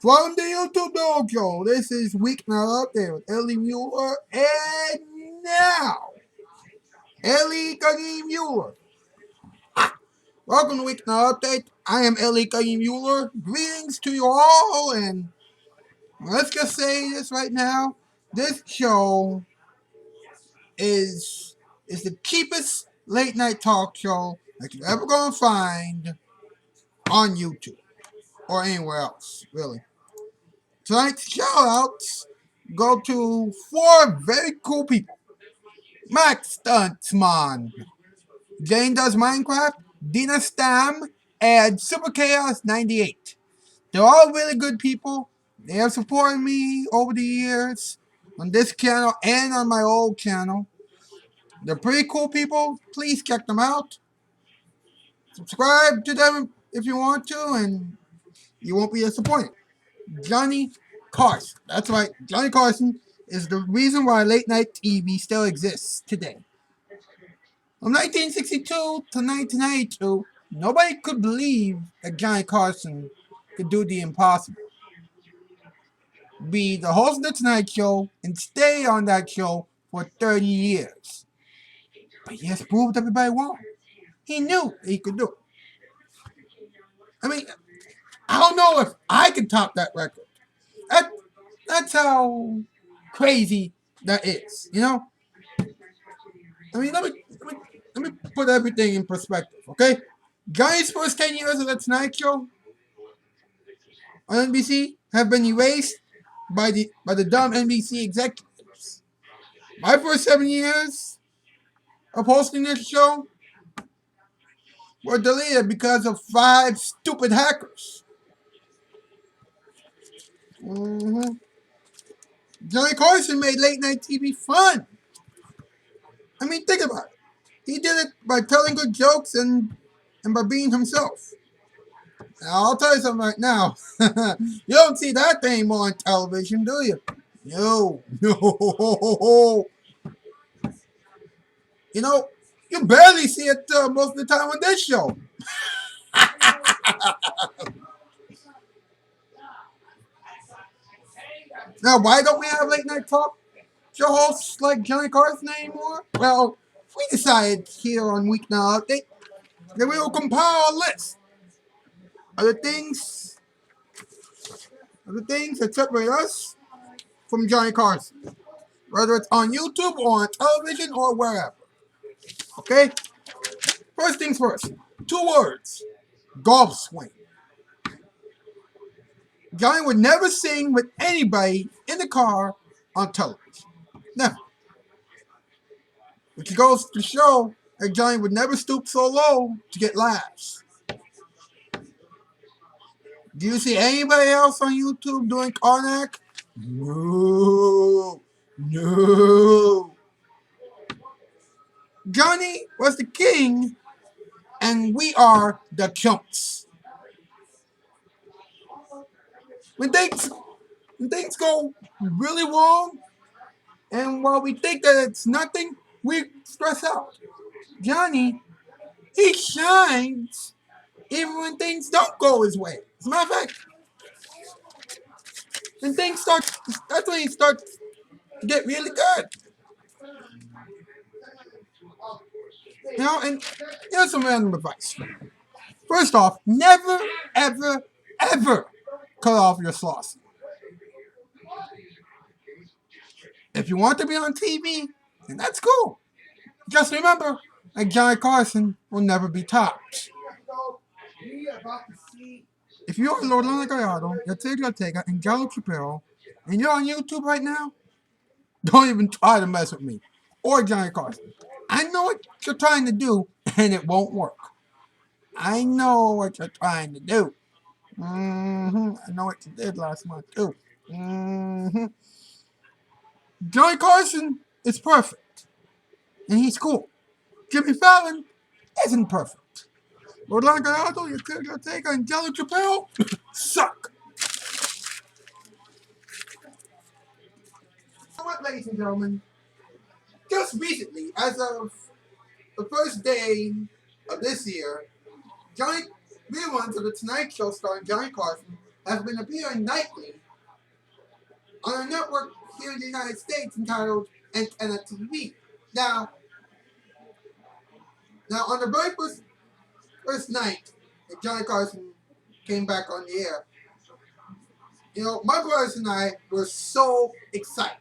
From the YouTube Dojo, this is Weeknight Update with Ellie Mueller, and now, Ellie Mueller. Welcome to Weeknight Update. I am Ellie Mueller. Greetings to you all, and let's just say this right now. This show is the cheapest late night talk show that you're ever gonna find on YouTube or anywhere else, really. Tonight's shout-outs go to four very cool people. Max Stuntsman, Jane Does Minecraft, Dina Stam, and Super Chaos 98. They're all really good people. They have supported me over the years on this channel and on my old channel. They're pretty cool people. Please check them out. Subscribe to them if you want to, and you won't be disappointed. Johnny Carson. That's right. Johnny Carson is the reason why late night TV still exists today. From 1962 to 1992, nobody could believe that Johnny Carson could do the impossible. Be the host of the Tonight Show and stay on that show for 30 years. But he has proved everybody wrong. He knew he could do it. I mean, I don't know if I could top that record. That's how crazy that is, you know? I mean, let me put everything in perspective, okay? Johnny's first 10 years of the Tonight Show on NBC have been erased by the dumb NBC executives. My first 7 years of hosting this show were deleted because of 5 stupid hackers. Johnny Carson made late night TV fun. I mean, think about it. He did it by telling good jokes and by being himself. Now, I'll tell you something right now. You don't see that anymore on television, do you? No. You know, you barely see it most of the time on this show. Now, why don't we have late night talk show hosts like Johnny Carson anymore? Well, we decided here on Weeknight Update that we will compile a list of the things that separate us from Johnny Carson, whether it's on YouTube or on television or wherever. Okay? First things first. 2 words. Golf swing. Johnny would never sing with anybody in the car on television. Never. Which goes to show that Johnny would never stoop so low to get laughs. Do you see anybody else on YouTube doing Karnak? No. Johnny was the king, and we are the chumps. When things go really wrong, and while we think that it's nothing, we stress out. Johnny, he shines even when things don't go his way. As a matter of fact, that's when he starts to get really good. You know, and here's some random advice. First off, never, ever, ever cut off your sauce. If you want to be on TV, then that's cool. Just remember, like Johnny Carson will never be topped. If you're Lorelana Gallardo, Yatega Ortega, and Gallo Capero, and you're on YouTube right now, don't even try to mess with me or Johnny Carson. I know what you're trying to do, and it won't work. I know what you're trying to do. I know what you did last month, too. Johnny Carson is perfect, and he's cool. Jimmy Fallon isn't perfect. Lorelana Gallardo, Yatega Ortega, and Gallo Capero suck. You know what, ladies and gentlemen? Just recently, as of the first day of this year, Johnny reruns of the Tonight Show starring Johnny Carson has been appearing nightly on a network here in the United States entitled Antenna TV. Now, on the very first night that Johnny Carson came back on the air, my brothers and I were so excited.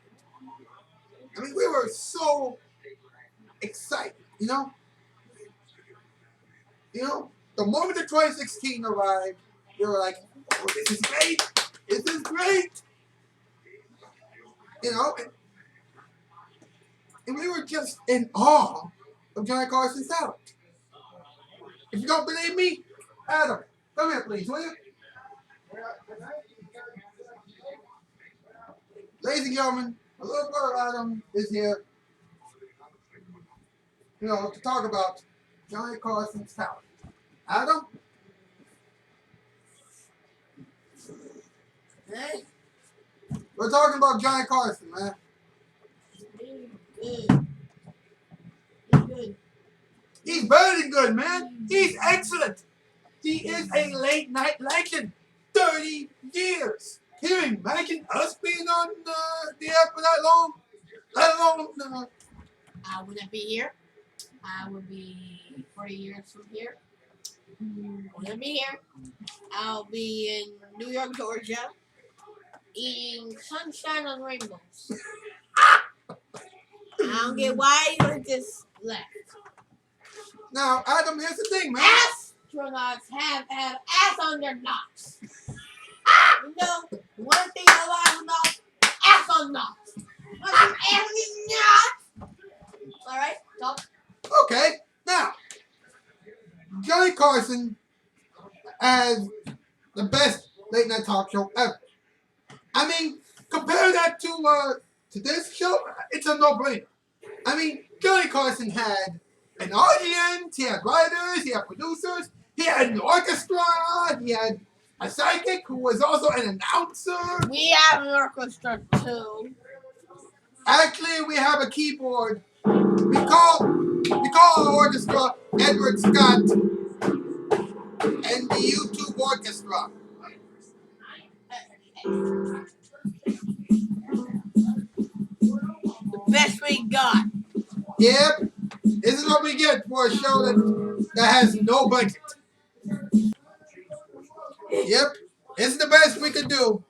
I mean, we were so excited, the moment the 2016 arrived, we were like, oh, this is great. This is great. And we were just in awe of Johnny Carson's talent. If you don't believe me, Adam, come here, please, will you? Ladies and gentlemen, a little brother Adam is here, to talk about Johnny Carson's talent. Adam? Hey? We're talking about Johnny Carson, man. He's good. He's good. He's better than good, man. He's excellent. He is a late night legend. 30 years. Can you imagine us being on the air for that long? Let alone... I wouldn't be here. I would be 40 years from here. Wouldn't be here. I'll be in New York, Georgia, eating sunshine on rainbows. I don't get why you just left. Now, Adam, here's the thing, man. Astronauts have ass on their nuts. One thing about astronauts, ass on nuts. What's an ass on these nuts? Alright, talk. Okay, now, Johnny Carson has the best late night talk show ever. I mean, compare that to this show, it's a no-brainer. I mean, Johnny Carson had an audience, he had writers, he had producers, he had an orchestra, he had a psychic who was also an announcer. We have an orchestra too. Actually, we have a keyboard. We call our orchestra Edward Scott and the YouTube Orchestra. The best we got. Yep. This is what we get for a show that has no budget. Yep. This is the best we could do.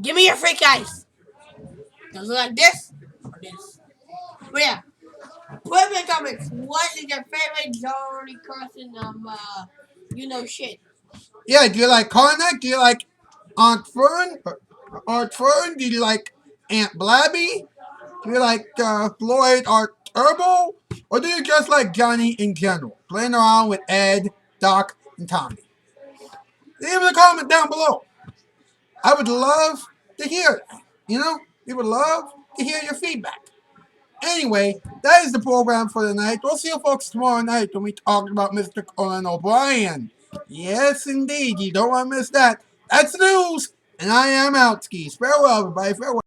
Give me your freak eyes. Does it look like this or this? But yeah. Put in the comments, what is your favorite Johnny Carson shit? Yeah, do you like Karnak? Do you like Aunt Fern? Do you like Aunt Blabby? Do you like Floyd Art Turbo? Or do you just like Johnny in general? Playing around with Ed, Doc, and Tommy? Leave a comment down below. I would love to hear that. We would love to hear your feedback. Anyway, that is the program for tonight. We'll see you folks tomorrow night when we talk about Mr. Conan O'Brien. Yes, indeed. You don't want to miss that. That's the news. And I am out, skis. Farewell, everybody. Farewell.